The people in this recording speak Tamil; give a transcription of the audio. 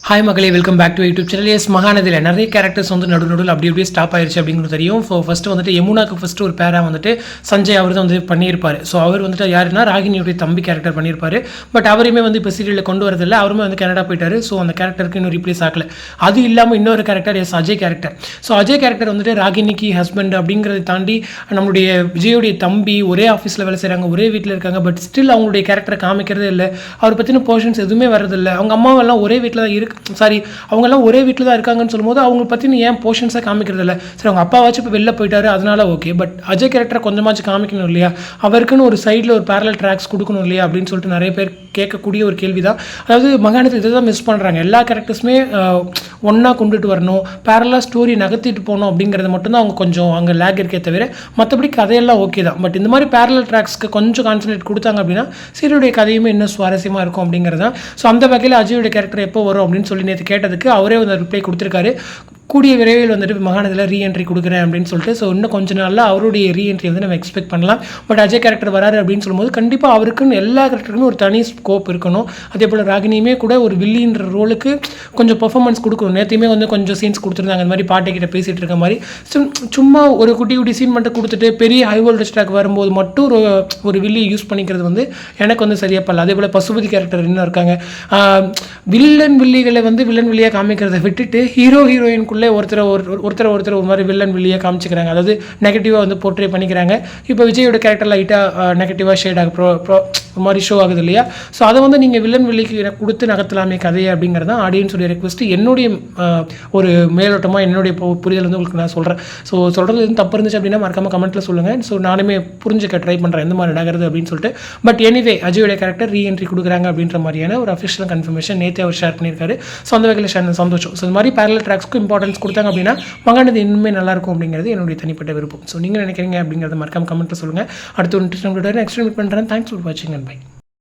ஹாய் மக்களே, welcome back to YouTube channel. Yes மகாநதியில் நிறைய கேரக்டர்ஸ் வந்து நடுநடுவில் அப்படி அப்படியே ஸ்டாப் ஆயிடுச்சு அப்படிங்கிறது தெரியும். ஃபர்ஸ்ட் வந்துட்டு யமுனாக்கு ஃபஸ்ட்டு ஒரு பேராக வந்துட்டு சஞ்சய் அவர் தான் வந்து பண்ணியிருப்பார். ஸோ அவர் வந்துட்டு யாருன்னா ராகினியுடைய தம்பி கேரக்டர் பண்ணியிருப்பார். பட் அவரையுமே வந்து இப்போ சீரியலில் கொண்டு வரதில்லை. அவருமே வந்து கனடா போயிட்டார். ஸோ அந்த கேரக்டருக்கு இன்னும் ரீப்ளேஸ் ஆகலை. அது இல்லாமல் இன்னொரு character Ajay character. So Ajay character வந்துட்டு ராகினிக்கு ஹஸ்பண்ட் அப்படிங்கிறத தாண்டி நம்மளுடைய விஜயோடைய தம்பி ஒரே ஆஃபீஸில் வேலை செய்கிறாங்க, ஒரே வீட்டில் இருக்காங்க. பட் ஸ்டில் அவங்களுடைய கேரக்டரை காமிக்கிறதே இல்லை. அவரை பற்றின போர்ஷன்ஸ் எதுவுமே வரதில்லை. அவங்க அம்மாவெல்லாம் ஒரே வீட்டில் தான் அவங்கெல்லாம் ஒரே வீட்டில் தான் இருக்காங்கன்னு சொல்லும்போது அவங்க பற்றின ஏன் போர்ஷன்ஸாக காமிக்கிறது இல்லை? சரி, அவங்க அப்பாவாச்சும் இப்போ வெளில போயிட்டாரு, அதனால ஓகே. பட் அஜய் கேரக்டரை கொஞ்சமாச்சும் காமிக்கணும் இல்லையா? அவருக்குன்னு ஒரு சைடில் ஒரு பேரலல் ட்ராக்ஸ் கொடுக்கணும் இல்லையா அப்படின்னு சொல்லிட்டு நிறைய பேர் கேட்கக்கூடிய ஒரு கேள்வி தான். அதாவது மகாநதி இதை தான் மிஸ் பண்ணுறாங்க. எல்லா கேரக்டர்ஸுமே ஒன்றா கொண்டுட்டு வரணும், பேரலாக ஸ்டோரி நகர்த்திட்டு போகணும் அப்படிங்கிறது மட்டும்தான் அவங்க கொஞ்சம் அங்கே லேக் இருக்கே தவிர மற்றபடி கதையெல்லாம் ஓகே தான். பட் இந்த மாதிரி பேரலல் ட்ராக்ஸ்க்கு கொஞ்சம் கான்சன்ட்ரேட் கொடுத்தாங்க அப்படின்னா சீரியலுடைய கதையுமே இன்னும் சுவாரஸ்யமாக இருக்கும் அப்படிங்கிறது தான். ஸோ அந்த வகையில் அஜயோட கேரக்டர் எப்போ வரும் அப்படின்னு சொல்லி நேற்று கேட்டதுக்கு அவரே வந்து ரிப்ளை கொடுத்துருக்காரு. கூடிய விரைவில் வந்துட்டு மகாநதியில் ரீஎன்ட்ரி கொடுக்குறேன் அப்படின்னு சொல்லிட்டு. ஸோ இன்னும் கொஞ்ச நாளில் அவருடைய ரீஎன்ட்ரி வந்து நம்ம எக்ஸ்பெக்ட் பண்ணலாம். பட் அஜய் கேரக்டர் வராரு அப்படின்னு சொல்லும்போது கண்டிப்பாக அவருக்குன்னு எல்லா கேரக்டருக்குமே ஒரு தனி ஸ்கோப் இருக்கணும். அதே போல் ராகினியுமே கூட ஒரு வில்லின்ற ரோலுக்கு கொஞ்சம் பெர்ஃபார்மன்ஸ் கொடுக்கணும். நேற்றுமே வந்து கொஞ்சம் சீன்ஸ் கொடுத்துருந்தாங்க, அந்த மாதிரி பாட்டிக்கிட்ட பேசிகிட்டு இருக்க மாதிரி. சும்மா ஒரு குட்டி குட்டி சீன் மட்டும் கொடுத்துட்டு பெரிய ஹை வோல்டேஜ் ட்ராக் வரும்போது மட்டும் ஒரு வில்லியை யூஸ் பண்ணிக்கிறது வந்து எனக்கு வந்து சரியாக படல. அதே போல் பசுபதி கேரக்டர் இன்னும் இருக்காங்க. வில்லன் வில்லிகளை வந்து வில்லன் வில்லியாக காமிக்கிறத விட்டுட்டு ஹீரோயின்குள்ளே ஒருத்தர் ஒரு மாதிரி வில்லன் வில்லியாக காமிச்சிக்கிறாங்க. அதாவது நெகட்டிவாக வந்து போர்ட்ரே பண்ணிக்கிறாங்க. இப்போ விஜயோட கேரக்டர் லைட்டாக நெகட்டிவாக ஷேட் ஒரு மாதிரி ஷோ ஆகுது இல்லையா? ஸோ அதை வந்து நீங்கள் வில்லன் வில்லிக்கு கொடுத்து நகர்த்தலாமே கதையை அப்படிங்கிறது தான் ஆடியன்ஸுடைய ரெக்வஸ்ட்டு. என்னுடைய ஒரு மேலோட்டமாக என்னுடைய புரிதல் வந்து உங்களுக்கு நான் சொல்கிறேன். ஸோ சொல்கிறது எதுவும் தப்பு இருந்துச்சு அப்படின்னா மறக்காமல் கமெண்ட்டில் சொல்லுங்கள். ஸோ நானுமே புரிஞ்சுக்க ட்ரை பண்ணுறேன் எந்த மாதிரி நடக்கிறது அப்படின்னு சொல்லிட்டு. பட் எனிவே அஜயோட கேரக்டர் ரீஎன்ட்ரி கொடுக்குறாங்க அப்படின்ற மாதிரியான ஒரு அஃபிஷியல் கன்ஃபர்மேஷன் நேற்று அவர் ஷேர் பண்ணியிருக்காரு. ஸோ அந்த வகையில் சந்தோஷம். ஸோ இந்த மாதிரி பேரலல் ட்ராக்ஸ்க்கு இம்பார்ட்டன்ஸ் கொடுத்தாங்க அப்படின்னா மகாநதி இன்னுமே நல்லாயிருக்கும் அப்படிங்கிறது என்னுடைய தனிப்பட்ட விருப்பம். ஸோ நீங்கள் நினைக்கிறீங்க அப்படிங்கிறத மறக்காமல் கமெண்ட்டில் சொல்லுங்கள். அடுத்து ஒரு நெக்ஸ்ட் மீட் பண்ணுறேன். தேங்க்ஸ் ஃபார் வாட்சிங் அண்ட் பை.